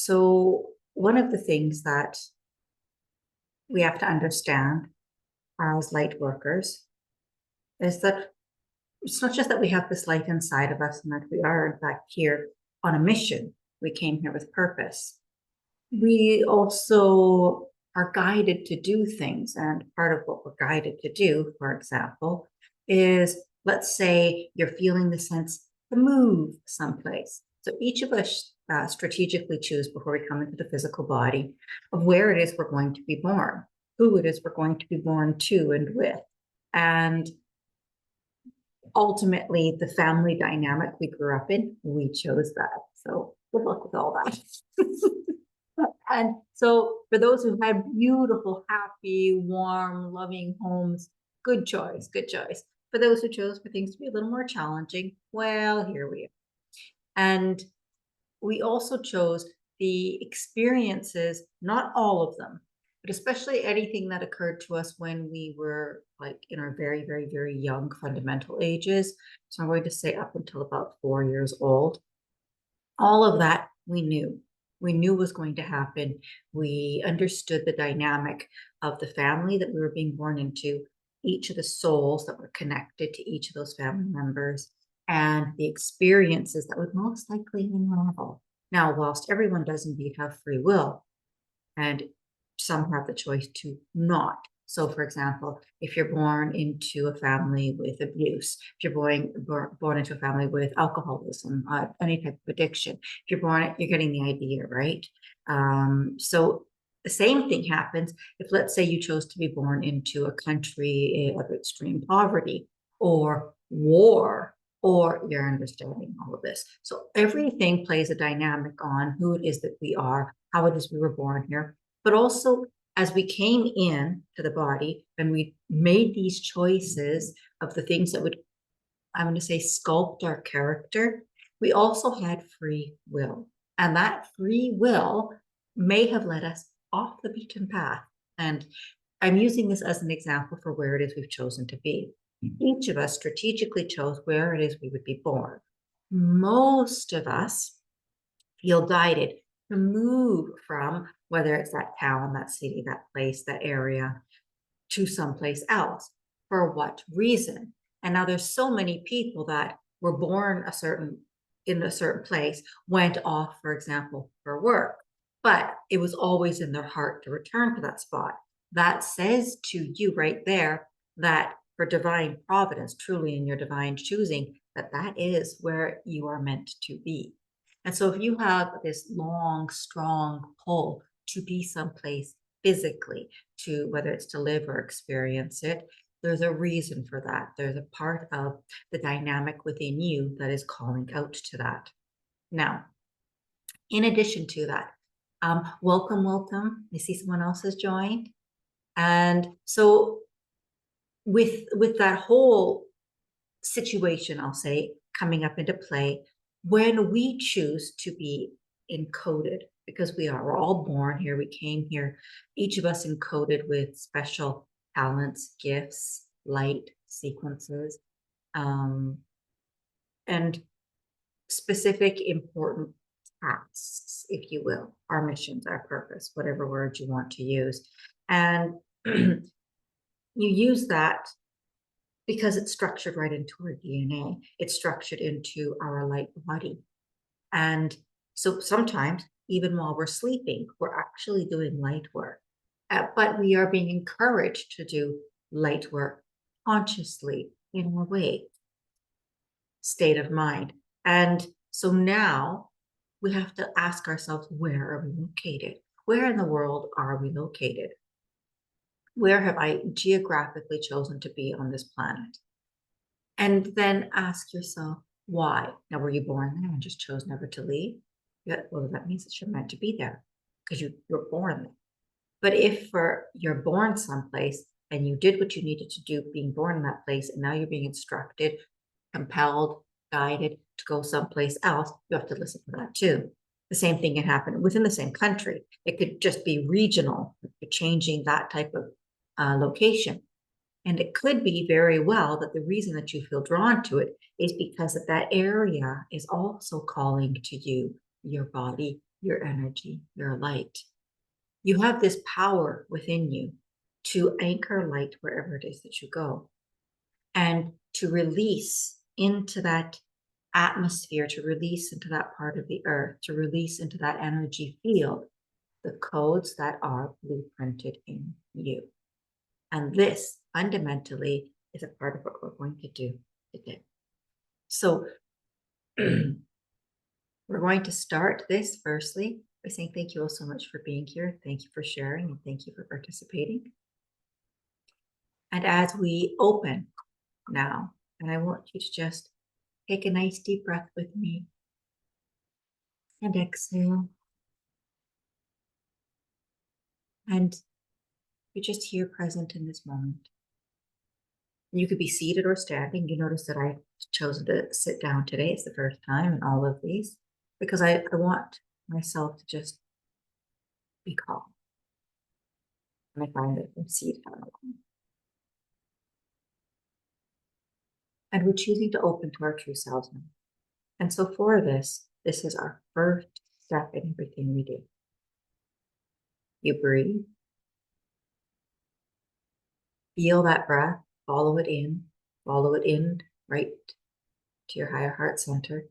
So one of the things that we have to understand as light workers is that it's not just that we have this light inside of us and that we are, in fact, here on a mission. We came here with purpose. We also are guided to do things. And part of what we're guided to do, for example, is let's say you're feeling the sense to move someplace. So each of us strategically choose before we come into the physical body of where it is we're going to be born, who it is we're going to be born to and with. And ultimately, the family dynamic we grew up in, we chose that. So good luck with all that. And so for those who had beautiful, happy, warm, loving homes, good choice, good choice. For those who chose for things to be a little more challenging, well, here we are. And we also chose the experiences, not all of them, but especially anything that occurred to us when we were like in our very, very, very young fundamental ages. So I'm going to say up until about 4 years old. All of that we knew. We knew was going to happen. We understood the dynamic of the family that we were being born into, each of the souls that were connected to each of those family members, and the experiences that would most likely unravel. Now, whilst everyone does indeed have free will, and some have the choice to not. So, for example, if you're born into a family with abuse, if you're born into a family with alcoholism, any type of addiction, if you're born, you're getting the idea, right? So the same thing happens if, let's say, you chose to be born into a country of extreme poverty or war, or you're understanding all of this. So everything plays a dynamic on who it is that we are, how it is we were born here, but also as we came in to the body and we made these choices of the things that would, I'm going to say, sculpt our character, we also had free will. And that free will may have led us off the beaten path. And I'm using this as an example for where it is we've chosen to be. Each of us strategically chose where it is we would be born. Most of us feel guided to move from whether it's that town, that city, that place, that area, to someplace else. For what reason? And now there's so many people that were born in a certain place, went off, for example, for work, but it was always in their heart to return to that spot. That says to you right there that for divine providence, truly in your divine choosing, that is where you are meant to be. And so if you have this long, strong pull to be someplace physically, to whether it's to live or experience it, there's a reason for that. There's a part of the dynamic within you that is calling out to that. Now, in addition to that, welcome, welcome. I see someone else has joined. And so with that whole situation, I'll say, coming up into play, when we choose to be encoded, because we're all born here, we came here, each of us encoded with special talents, gifts, light sequences, and specific important tasks, if you will, our missions, our purpose, whatever word you want to use. And you use that because it's structured right into our DNA. It's structured into our light body. And so sometimes, even while we're sleeping, we're actually doing light work. But we are being encouraged to do light work consciously in a way, state of mind. And so now we have to ask ourselves, where are we located? Where in the world are we located? Where have I geographically chosen to be on this planet? And then ask yourself, why? Now, were you born there and just chose never to leave? Yeah, well, that means that you're meant to be there because you're born there. But if you're born someplace and you did what you needed to do being born in that place, and now you're being instructed, compelled, guided to go someplace else, you have to listen to that too. The same thing can happen within the same country. It could just be regional, changing that type of location. And it could be very well that the reason that you feel drawn to it is because that area is also calling to you, your body, your energy, your light. You have this power within you to anchor light wherever it is that you go and to release into that atmosphere, to release into that part of the earth, to release into that energy field the codes that are blueprinted in you. And this fundamentally is a part of what we're going to do today. So we're going to start this firstly by saying thank you all so much for being here. Thank you for sharing and thank you for participating. And as we open now, and I want you to just take a nice deep breath with me and exhale. And you're just here present in this moment. You could be seated or standing. You notice that I've chosen to sit down today. It's the first time in all of these because I want myself to just be calm. And I find that I'm seated on alone. And we're choosing to open to our true selves now. And so for this is our first step in everything we do. You breathe. Feel that breath, follow it in right to your higher heart center.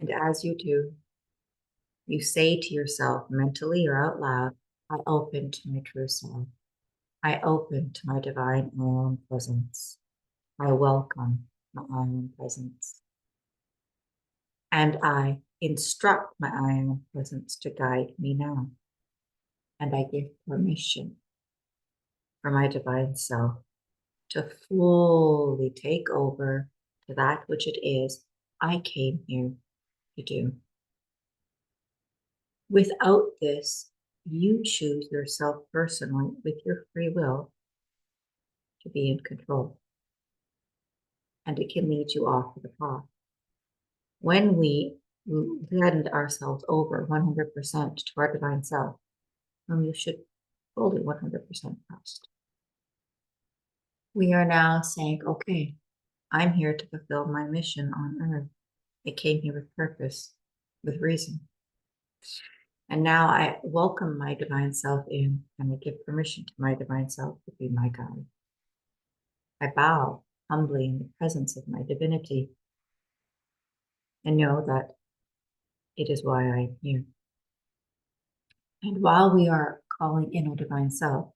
And as you do, you say to yourself mentally or out loud, I open to my true self. I open to my divine I am presence. I welcome my I am presence. And I instruct my I am presence to guide me now. And I give permission for my divine self to fully take over to that which it is I came here to do. Without this, you choose yourself personally with your free will to be in control. And it can lead you off the path. When we lend ourselves over 100% to our divine self, whom you should fully 100% trust, we are now saying, okay, I'm here to fulfill my mission on earth. I came here with purpose, with reason. And now I welcome my divine self in, and I give permission to my divine self to be my guide. I bow humbly in the presence of my divinity and know that it is why I am here. And while we are calling in our divine self,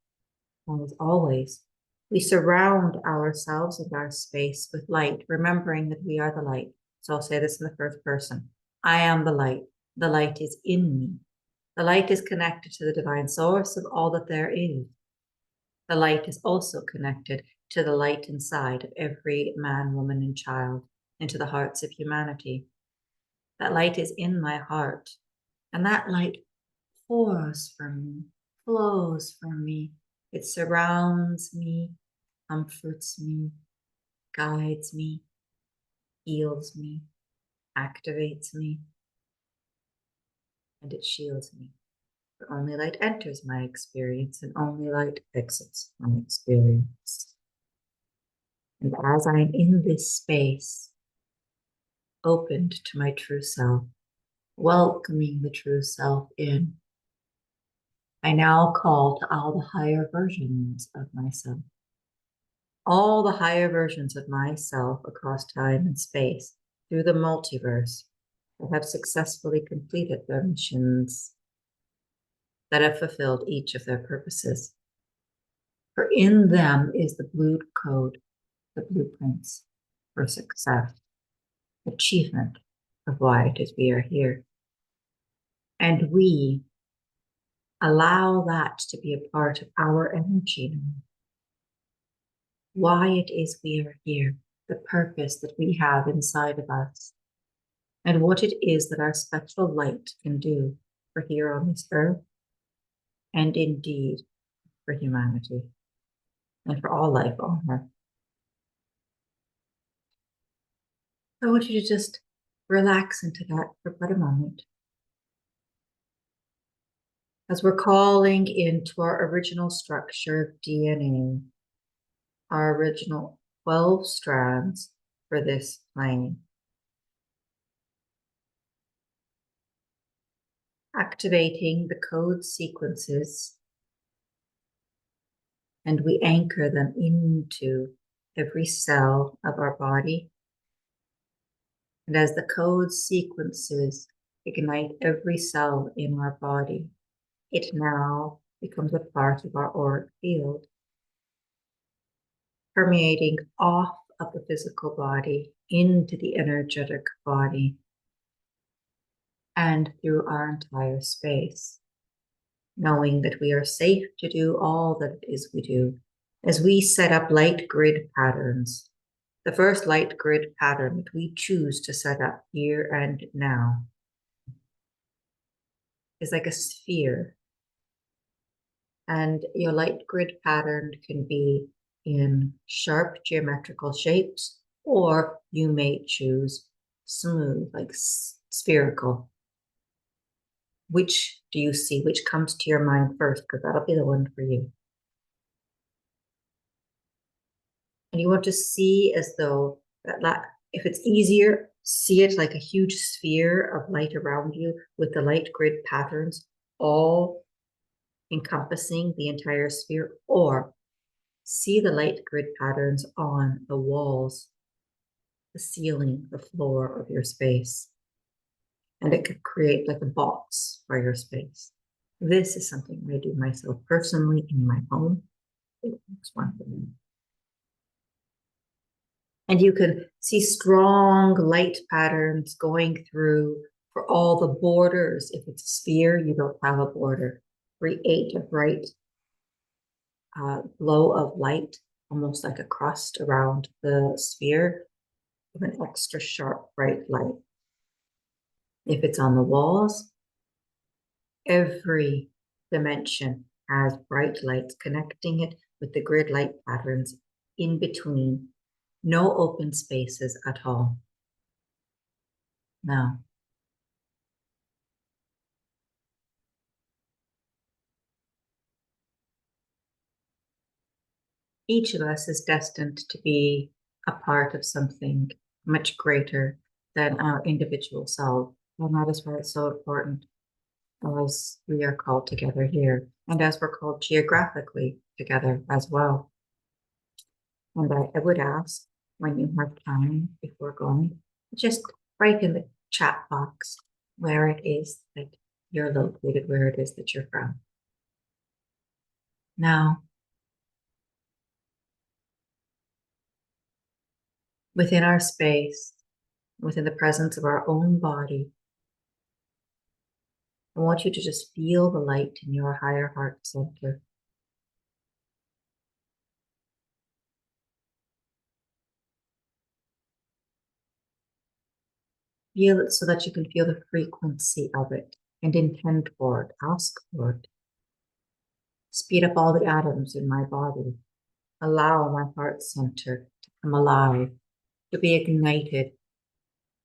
as always, we surround ourselves and our space with light, remembering that we are the light. So I'll say this in the first person. I am the light. The light is in me. The light is connected to the divine source of all that there is. The light is also connected to the light inside of every man, woman, and child, into the hearts of humanity. That light is in my heart, and that light pours from me, flows from me. It surrounds me, comforts me, guides me, heals me, activates me, and it shields me. For only light enters my experience, and only light exits my experience. And as I'm in this space, opened to my true self, welcoming the true self in, I now call to all the higher versions of myself. All the higher versions of myself across time and space through the multiverse that have successfully completed their missions, that have fulfilled each of their purposes. For in them is the blue code, the blueprints for success, achievement of why it is we are here. And we allow that to be a part of our energy now. Why it is we are here, the purpose that we have inside of us, and what it is that our spectral light can do for here on this earth, and indeed for humanity, and for all life on earth. I want you to just relax into that for but a moment. As we're calling into our original structure of DNA, our original 12 strands for this plane. activating the code sequences, and we anchor them into every cell of our body. And as the code sequences ignite every cell in our body, it now becomes a part of our auric field, permeating off of the physical body into the energetic body and through our entire space, knowing that we are safe to do all that it is we do. As we set up light grid patterns, the first light grid pattern that we choose to set up here and now is like a sphere. And your light grid pattern can be in sharp geometrical shapes, or you may choose smooth, like spherical. Which do you see? Which comes to your mind first? Because that'll be the one for you. And you want to see as though that, if it's easier, see it like a huge sphere of light around you with the light grid patterns all encompassing the entire sphere, or see the light grid patterns on the walls, the ceiling, the floor of your space. And it could create like a box for your space. This is something I do myself personally in my home. It works one for me. And you can see strong light patterns going through for all the borders. If it's a sphere, you don't have a border. Create a bright glow of light, almost like a crust around the sphere, with an extra sharp, bright light. If it's on the walls, every dimension has bright lights connecting it with the grid light patterns in between. No open spaces at all. Now, each of us is destined to be a part of something much greater than our individual self. And that is why it's so important as we are called together here, and as we're called geographically together as well. And I would ask, when you have time before going, just write in the chat box where it is that you're located, where it is that you're from. Now, within our space, within the presence of our own body, I want you to just feel the light in your higher heart center. Feel it so that you can feel the frequency of it and intend for it, ask for it. Speed up all the atoms in my body. Allow my heart center to come alive, to be ignited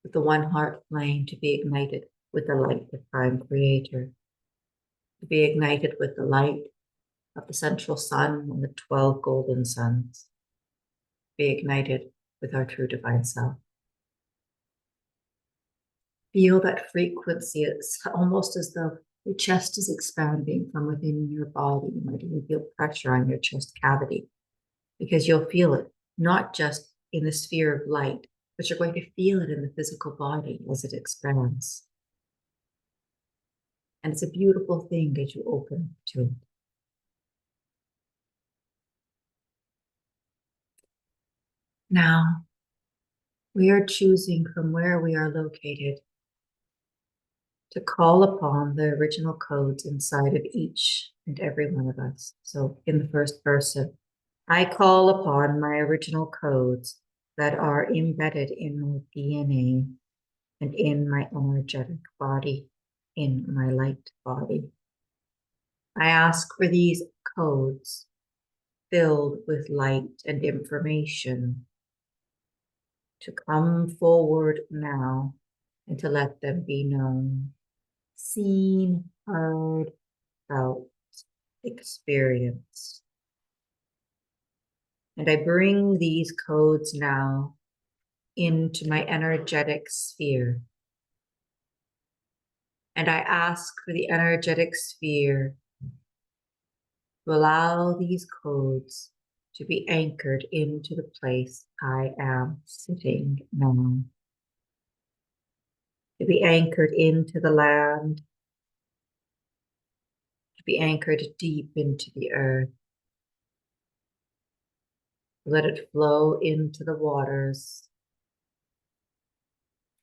with the one heart flame, to be ignited with the light of Prime Creator, to be ignited with the light of the central sun and the 12 golden suns, be ignited with our true divine self. Feel that frequency. It's almost as though your chest is expanding from within your body. You might even feel pressure on your chest cavity, because you'll feel it not just in the sphere of light, but you're going to feel it in the physical body as it expands. And it's a beautiful thing as you open to it. Now, we are choosing from where we are located to call upon the original codes inside of each and every one of us. So in the first person, I call upon my original codes that are embedded in my DNA and in my energetic body, in my light body. I ask for these codes filled with light and information to come forward now and to let them be known, seen, heard, felt, experienced. And I bring these codes now into my energetic sphere. And I ask for the energetic sphere to allow these codes to be anchored into the place I am sitting now, to be anchored into the land, to be anchored deep into the earth. Let it flow into the waters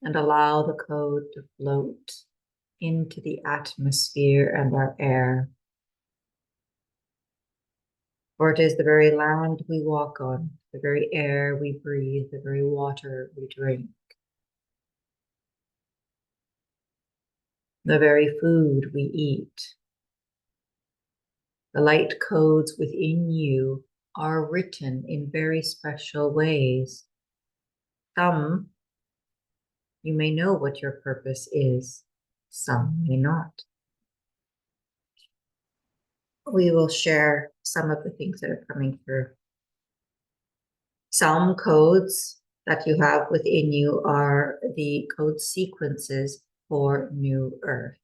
and allow the code to float into the atmosphere and our air. For it is the very land we walk on, the very air we breathe, the very water we drink, the very food we eat. The light codes within you are written in very special ways. Some, you may know what your purpose is, some may not. We will share some of the things that are coming through. Some codes that you have within you are the code sequences for New Earth,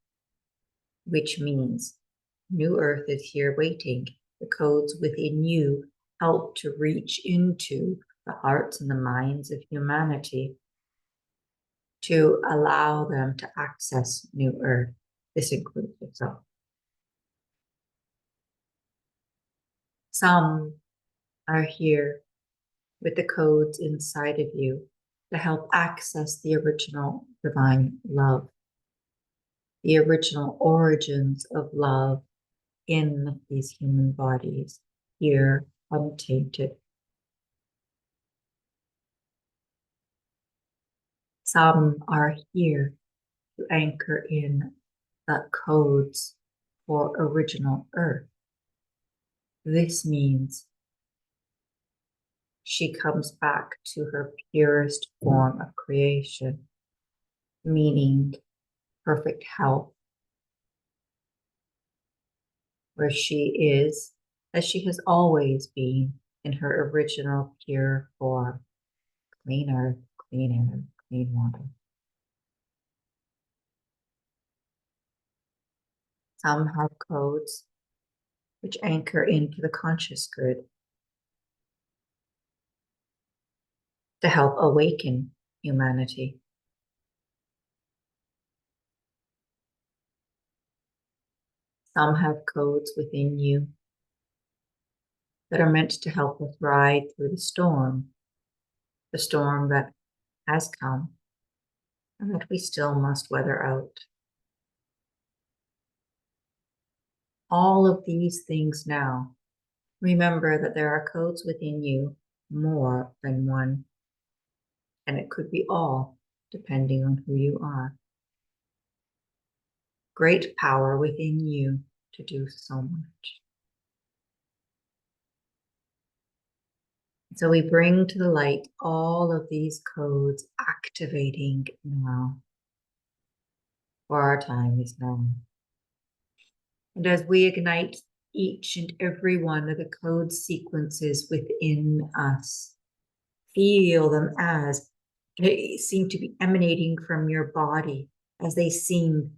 which means New Earth is here waiting. The codes within you help to reach into the hearts and the minds of humanity to allow them to access New Earth. This includes yourself. Some are here with the codes inside of you to help access the original divine love, the original origins of love in these human bodies, here untainted. Some are here to anchor in the codes for original Earth. This means she comes back to her purest form of creation, meaning perfect health, where she is, as she has always been, in her original pure form. Clean earth, clean air, clean water. Some have codes which anchor into the conscious grid to help awaken humanity. Some have codes within you that are meant to help us ride through the storm that has come and that we still must weather out. All of these things now, remember that there are codes within you, more than one, and it could be all, depending on who you are. Great power within you to do so much. So we bring to the light all of these codes activating now, for our time is now. And as we ignite each and every one of the code sequences within us, feel them as they seem to be emanating from your body, as they seem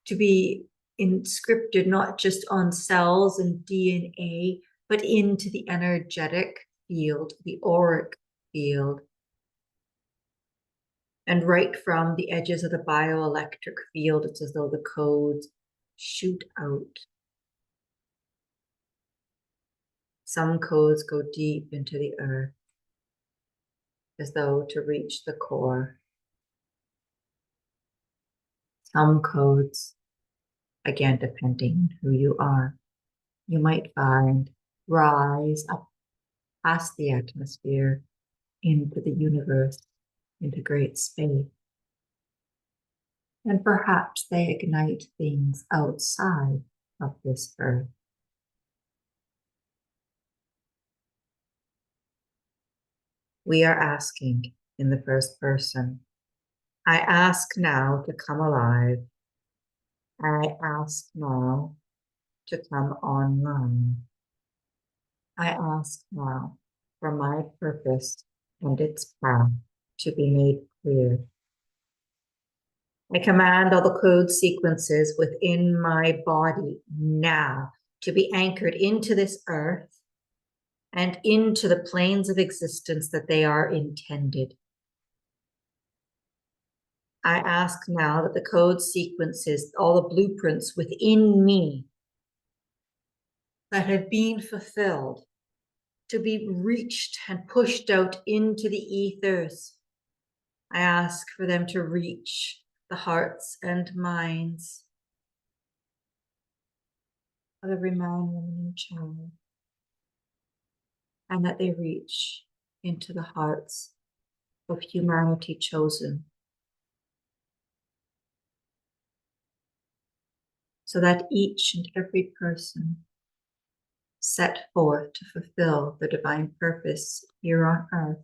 to be inscripted not just on cells and DNA, but into the energetic field, the auric field. And right from the edges of the bioelectric field, it's as though the codes shoot out. Some codes go deep into the earth, as though to reach the core. Some codes, again, depending on who you are, you might find rise up past the atmosphere into the universe, into great space. And perhaps they ignite things outside of this earth. We are asking in the first person, I ask now to come alive. I ask now to come online. I ask now for my purpose and its path to be made clear. I command all the code sequences within my body now to be anchored into this earth and into the planes of existence that they are intended. I ask now that the code sequences, all the blueprints within me that have been fulfilled, to be reached and pushed out into the ethers. I ask for them to reach the hearts and minds of every man, woman, and child, and that they reach into the hearts of humanity chosen, so that each and every person set forth to fulfill the divine purpose here on earth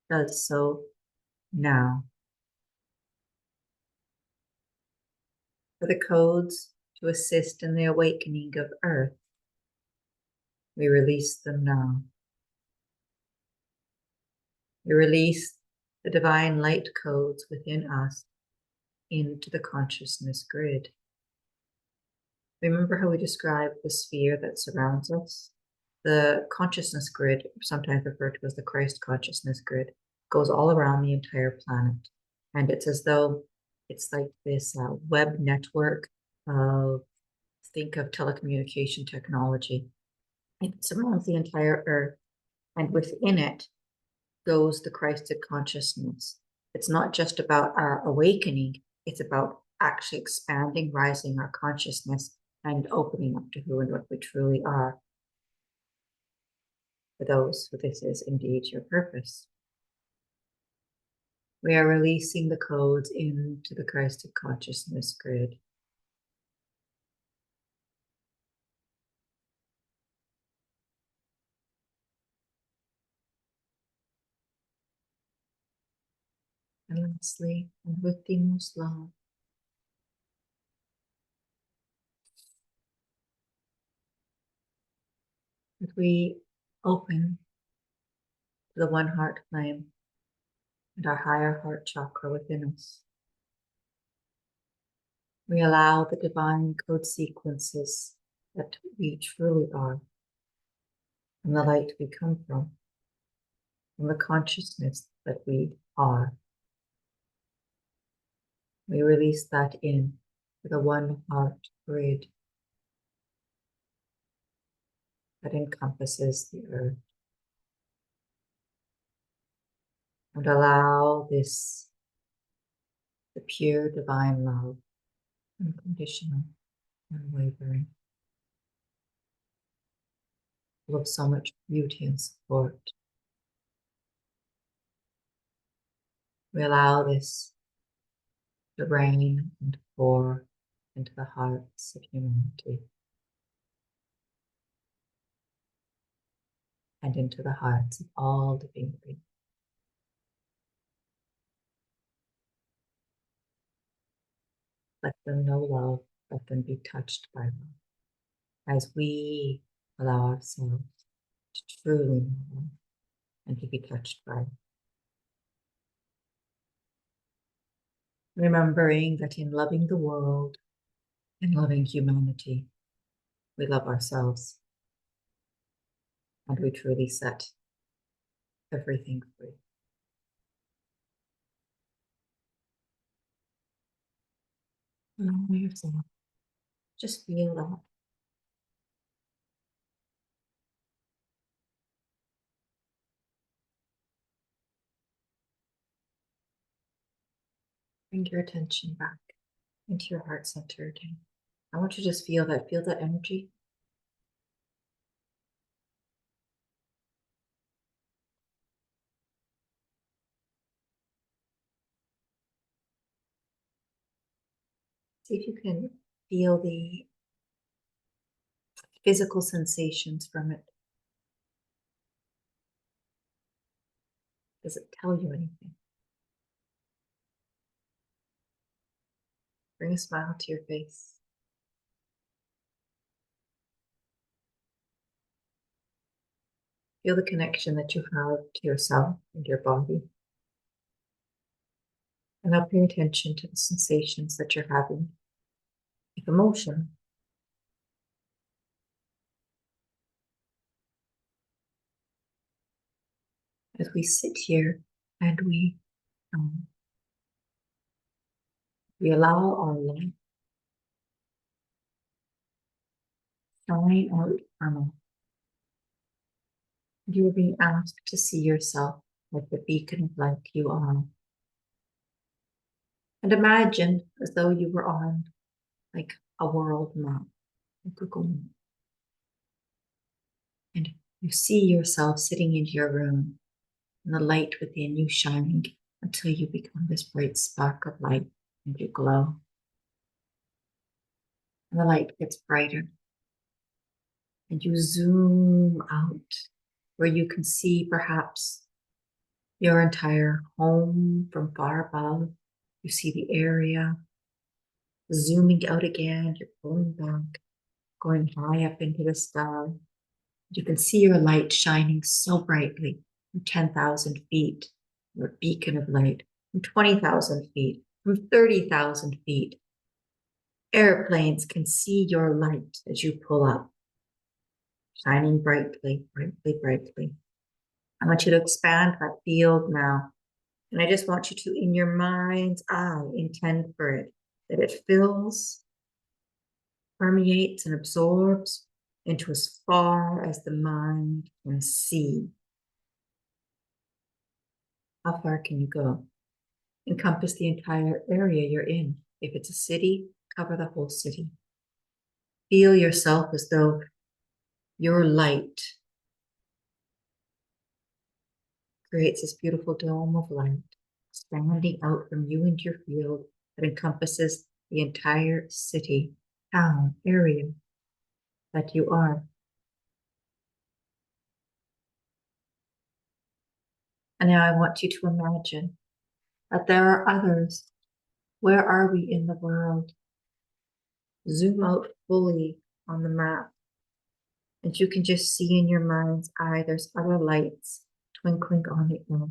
does so now. For the codes to assist in the awakening of earth, we release them now. We release the divine light codes within us into the consciousness grid. Remember how we described the sphere that surrounds us? The consciousness grid, sometimes referred to as the Christ consciousness grid, goes all around the entire planet. And it's as though it's like this web network of, think of telecommunication technology. It surrounds the entire earth, and within it goes the Christed consciousness. It's not just about our awakening, it's about actually expanding, rising our consciousness, and opening up to who and what we truly are. For those who this is indeed your purpose. We are releasing the codes into the Christed consciousness grid. And lastly, and with the most love, that we open to the one heart flame and our higher heart chakra within us. We allow the divine code sequences that we truly are, from the light we come from the consciousness that we are. We release that in to the one heart grid that encompasses the earth. And allow this, the pure divine love, unconditional, unwavering, full of so much beauty and support. We allow this to rain and pour into the hearts of humanity and into the hearts of all living beings. Let them know love, let them be touched by love, as we allow ourselves to truly know love and to be touched by it. Remembering that in loving the world, in loving humanity, we love ourselves and we truly set everything free. Allow yourself, just feel that. Bring your attention back into your heart center again. I want you to just feel that energy. See if you can feel the physical sensations from it. Does it tell you anything? Bring a smile to your face. Feel the connection that you have to yourself and your body. And now pay attention to the sensations that you're having, like emotion. As we sit here and um, we allow our light shine out from us. You are being asked to see yourself like the beacon of light you are. And imagine as though you were on like a world map, like Google Map. And you see yourself sitting in your room and the light within you shining until you become this bright spark of light and you glow. And the light gets brighter and you zoom out where you can see perhaps your entire home from far above. You see the area, zooming out again, you're pulling back, going high up into the sky. You can see your light shining so brightly from 10,000 feet, your beacon of light, from 20,000 feet, from 30,000 feet. Airplanes can see your light as you pull up, shining brightly, brightly, brightly. I want you to expand that field now. And I just want you to, in your mind's eye, intend for it, that it fills, permeates, and absorbs into as far as the mind can see. How far can you go? Encompass the entire area you're in. If it's a city, cover the whole city. Feel yourself as though your light creates this beautiful dome of light, expanding out from you into your field that encompasses the entire city, town, area that you are. And now I want you to imagine that there are others. Where are we in the world? Zoom out fully on the map, and you can just see in your mind's eye there's other lights twinkling on it now.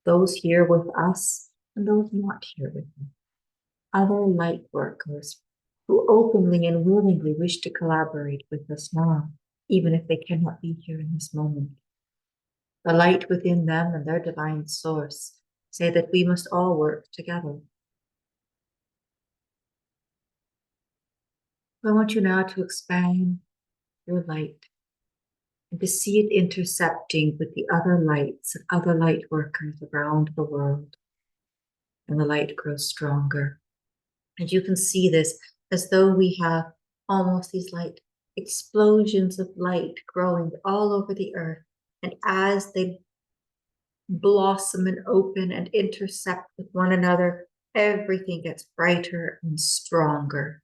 Those here with us and those not here with us. Other light workers who openly and willingly wish to collaborate with us now, even if they cannot be here in this moment. The light within them and their divine source say that we must all work together. I want you now to expand your light and to see it intercepting with the other lights of other light workers around the world. And the light grows stronger. And you can see this as though we have almost these like explosions of light growing all over the earth. And as they blossom and open and intercept with one another, everything gets brighter and stronger.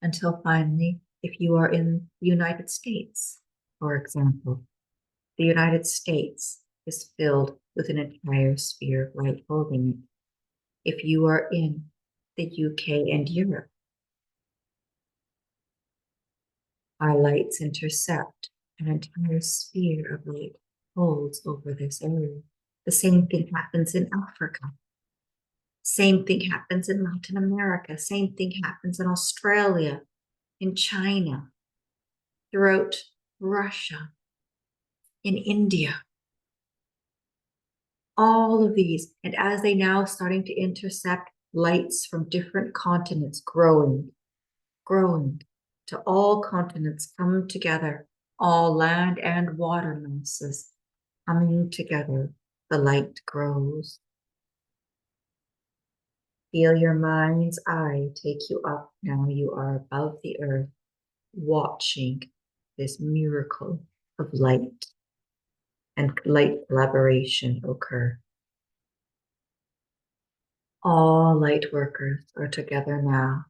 Until finally, if you are in the United States, for example, the United States is filled with an entire sphere of light holding it. If you are in the UK and Europe, our lights intercept an entire sphere of light holds over this area. The same thing happens in Africa. Same thing happens in Latin America. Same thing happens in Australia, in China, throughout Russia, in India. All of these, and as they now starting to intercept lights from different continents growing, to all continents come together, all land and water masses coming together, the light grows. Feel your mind's eye take you up. Now you are above the earth, watching this miracle of light and light collaboration occur. All light workers are together now,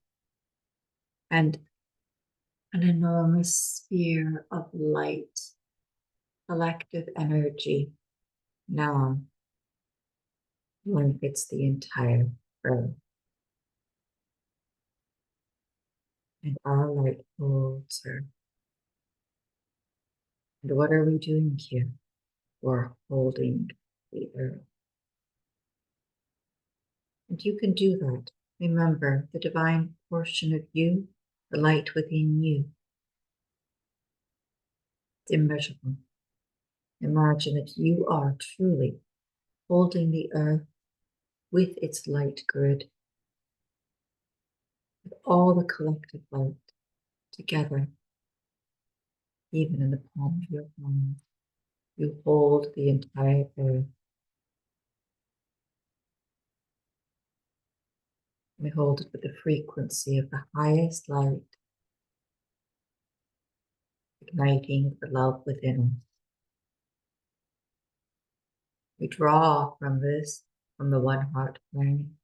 and an enormous sphere of light, collective energy now blankets the entire earth. And our light holds her. And what are we doing here? or holding the earth. And you can do that. Remember the divine portion of you, the light within you. It's immeasurable. Imagine that you are truly holding the earth with its light grid, with all the collective light together, even in the palm of your hand. You hold the entire earth. We hold it with the frequency of the highest light, igniting the love within us. We draw from this, from the one heart flame,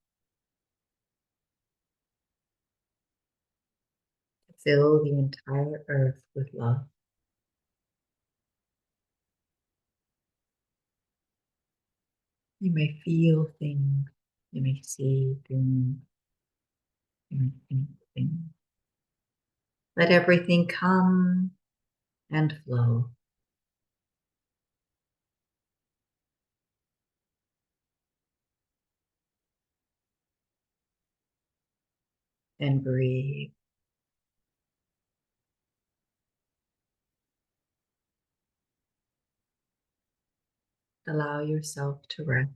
to fill the entire earth with love. You may feel things, you may see things, you may think things. Let everything come and flow. And breathe. Allow yourself to rest.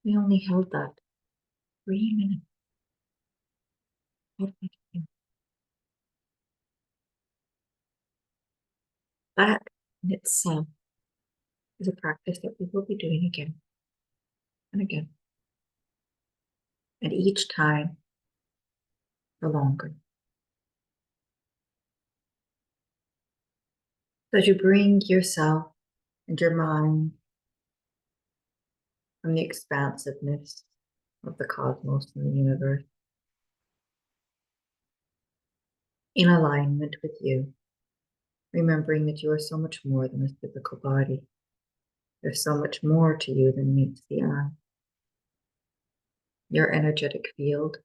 We only held that 3 minutes. That in itself is a practice that we will be doing again and again. And each time for longer. So as you bring yourself and your mind from the expansiveness of the cosmos and the universe in alignment with you, remembering that you are so much more than this physical body. There's so much more to you than meets the eye. Your energetic field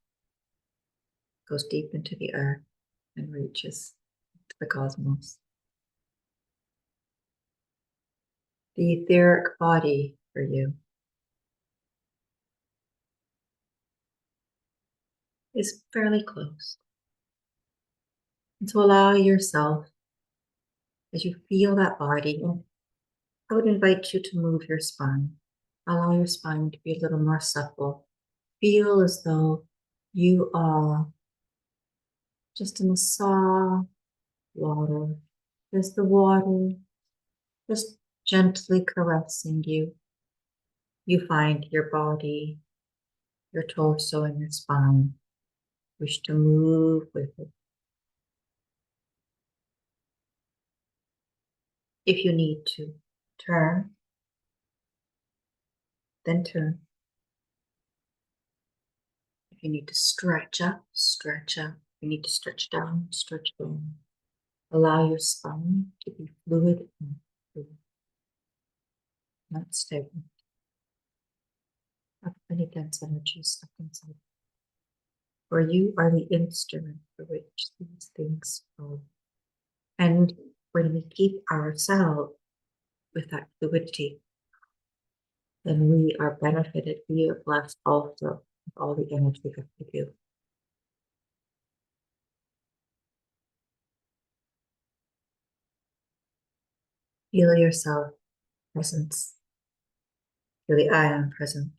goes deep into the earth and reaches to the cosmos. The etheric body for you is fairly close. And so allow yourself, as you feel that body, and I would invite you to move your spine. Allow your spine to be a little more supple. Feel as though you are just in a soft water. There's the water just gently caressing you. You find your body, your torso, and your spine wish to move with it. If you need to turn, then turn. If you need to stretch up, stretch up. If you need to stretch down, stretch down. Allow your spine to be fluid and free, not stagnant. Not any dense energy stuck inside. For you are the instrument for which these things flow. And when we keep ourselves with that fluidity, then we are benefited, we are blessed also with all the energy that we do. Feel yourself presence. Feel the I am present.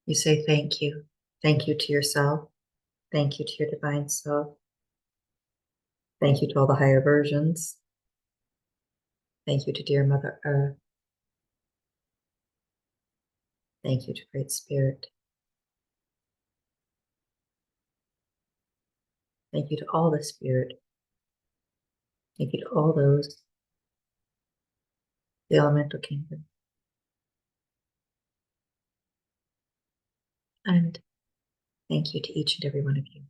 You say thank you. Thank you to yourself. Thank you to your divine self. Thank you to all the higher versions. Thank you to dear Mother Earth. Thank you to Great Spirit. Thank you to all the Spirit. Thank you to all those, the elemental kingdom. And thank you to each and every one of you.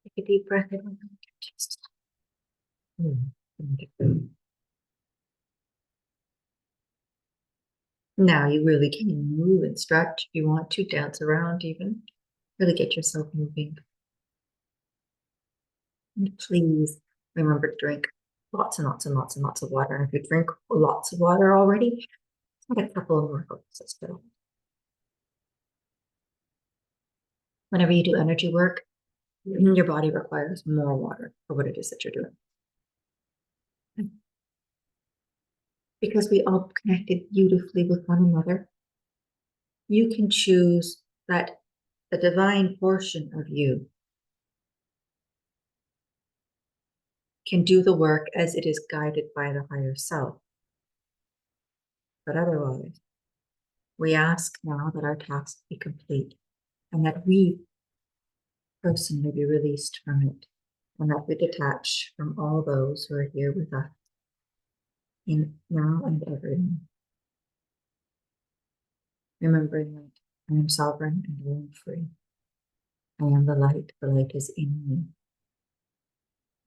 Take a deep breath in on your chest. Now you really can move and stretch if you want to, dance around even. Really get yourself moving. And please remember to drink lots and lots and lots and lots of water. And if you drink lots of water already, add a couple of more glasses. Whenever you do energy work, your body requires more water for what it is that you're doing. Because we all connected beautifully with one another, you can choose that the divine portion of you can do the work as it is guided by the higher self. But otherwise, we ask now that our task be complete and that we personally be released from it, and that we detach from all those who are here with us in now and evermore. Remembering that I am sovereign and I am free. I am the light is in me.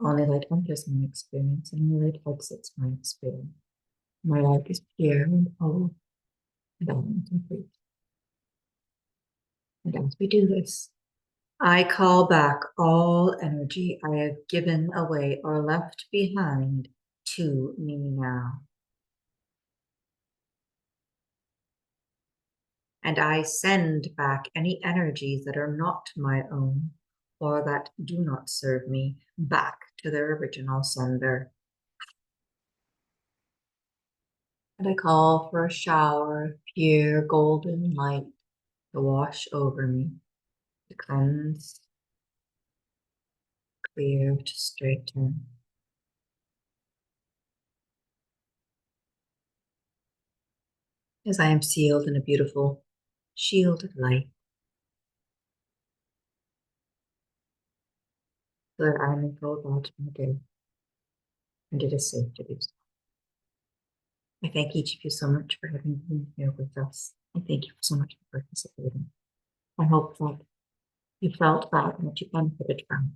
Only light enters my experience, and only light exits my experience. My life is pure and whole, and I am complete. And as we do this, I call back all energy I have given away or left behind to me now. And I send back any energies that are not my own or that do not serve me back to their original sender. And I call for a shower of pure golden light to wash over me, to cleanse, clear, to straighten. As I am sealed in a beautiful shield of light, so that I may go about my day, and it is safe to do so. I thank each of you so much for having been here with us. I thank you so much for participating. I hope that you felt that and that you benefited from.